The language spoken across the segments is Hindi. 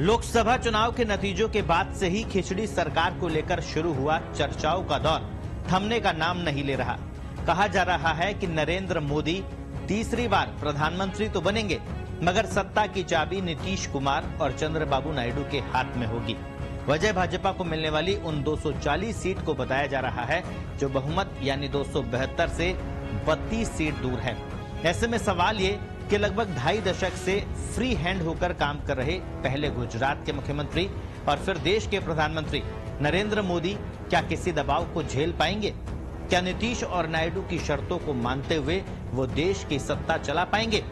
लोकसभा चुनाव के नतीजों के बाद से ही खिचड़ी सरकार को लेकर शुरू हुआ चर्चाओं का दौर थमने का नाम नहीं ले रहा। कहा जा रहा है कि नरेंद्र मोदी तीसरी बार प्रधानमंत्री तो बनेंगे, मगर सत्ता की चाबी नीतीश कुमार और चंद्रबाबू नायडू के हाथ में होगी। वजह भाजपा को मिलने वाली उन 240 सीट को बताया जा रहा है जो बहुमत यानी 272 से 32 सीट दूर है। ऐसे में सवाल ये कि लगभग 2.5 दशक से फ्री हैंड होकर काम कर रहे पहले गुजरात के मुख्यमंत्री और फिर देश के प्रधानमंत्री नरेंद्र मोदी क्या किसी दबाव को झेल पाएंगे? क्या नीतीश और नायडू की शर्तों को मानते हुए वो देश की सत्ता चला पाएंगे?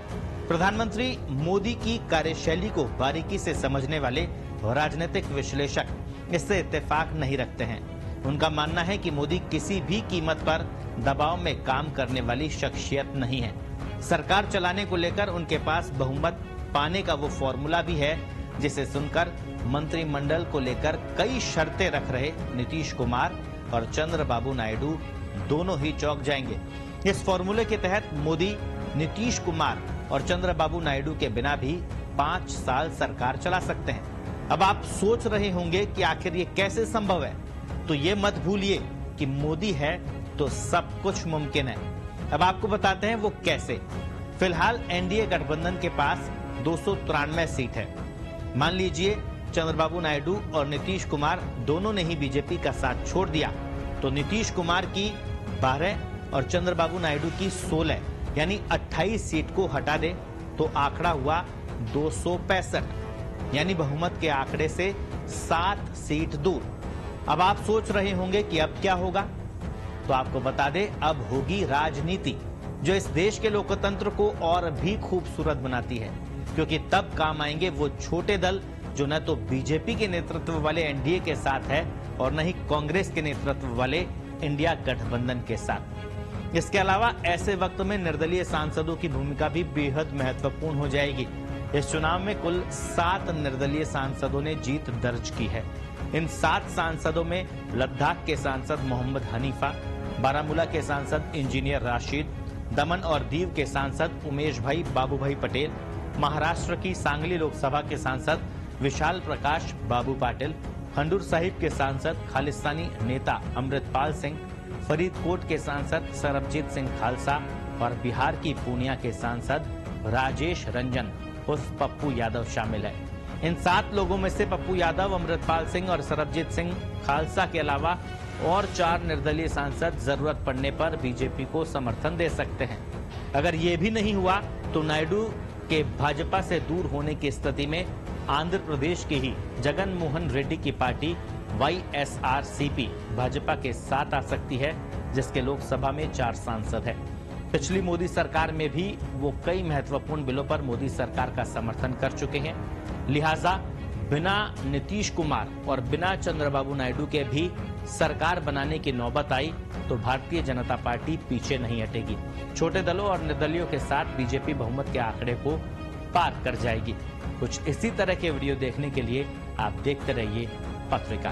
प्रधानमंत्री मोदी की कार्यशैली को बारीकी से समझने वाले राजनीतिक विश्लेषक इससे इत्तेफाक नहीं रखते हैं। उनका मानना है कि मोदी किसी भी कीमत पर दबाव में काम करने वाली शख्सियत नहीं है। सरकार चलाने को लेकर उनके पास बहुमत पाने का वो फॉर्मूला भी है जिसे सुनकर मंत्रिमंडल को लेकर कई शर्तें रख रहे नीतीश कुमार और चंद्रबाबू नायडू दोनों ही चौंक जाएंगे। इस फॉर्मूले के तहत मोदी, नीतीश कुमार और चंद्रबाबू नायडू के बिना भी 5 साल सरकार चला सकते हैं। अब आप सोच रहे होंगे कि आखिर ये कैसे संभव है, तो ये मत भूलिए कि मोदी है तो सब कुछ मुमकिन है। अब आपको बताते हैं वो कैसे। फिलहाल एनडीए गठबंधन के पास 293 सीट है। मान लीजिए चंद्रबाबू नायडू और नीतीश कुमार दोनों ने ही बीजेपी का साथ छोड़ दिया, तो नीतीश कुमार की 12 और चंद्रबाबू नायडू की 16 यानी 28 सीट को हटा दे तो आंकड़ा हुआ 265, यानी बहुमत के आंकड़े से 7 सीट दूर। अब आप सोच रहे होंगे कि अब क्या होगा, तो आपको बता दें अब होगी राजनीति, जो इस देश के लोकतंत्र को और भी खूबसूरत बनाती है, क्योंकि तब काम आएंगे वो छोटे दल जो न तो बीजेपी के नेतृत्व वाले एनडीए के साथ है और न ही कांग्रेस के नेतृत्व वाले इंडिया गठबंधन के साथ। इसके अलावा ऐसे वक्त में निर्दलीय सांसदों की भूमिका भी बेहद महत्वपूर्ण हो जाएगी। इस चुनाव में कुल 7 निर्दलीय सांसदों ने जीत दर्ज की है। इन 7 सांसदों में लद्दाख के सांसद मोहम्मद हनीफा, बारामूला के सांसद इंजीनियर राशिद, दमन और दीव के सांसद उमेश भाई बाबू भाई पटेल, महाराष्ट्र की सांगली लोकसभा के सांसद विशाल प्रकाश बाबू पाटिल, खंडूर साहिब के सांसद खालिस्तानी नेता अमृतपाल सिंह, फरीदकोट के सांसद सरबजीत सिंह खालसा और बिहार की पूर्णिया के सांसद राजेश रंजन उर्फ पप्पू यादव शामिल है। इन 7 लोगों में से पप्पू यादव, अमृतपाल सिंह और सरबजीत सिंह खालसा के अलावा और 4 निर्दलीय सांसद जरूरत पड़ने पर बीजेपी को समर्थन दे सकते हैं। अगर ये भी नहीं हुआ तो नायडू के भाजपा से दूर होने की स्थिति में आंध्र प्रदेश की ही जगन मोहन रेड्डी की पार्टी YSRCP भाजपा के साथ आ सकती है, जिसके लोकसभा में 4 सांसद हैं। पिछली मोदी सरकार में भी वो कई महत्वपूर्ण बिलों पर मोदी सरकार का समर्थन कर चुके हैं। लिहाजा बिना नीतीश कुमार और बिना चंद्रबाबू नायडू के भी सरकार बनाने की नौबत आई तो भारतीय जनता पार्टी पीछे नहीं हटेगी। छोटे दलों और निर्दलियों के साथ बीजेपी बहुमत के आंकड़े को पार कर जाएगी। कुछ इसी तरह के वीडियो देखने के लिए आप देखते रहिए पत्रिका।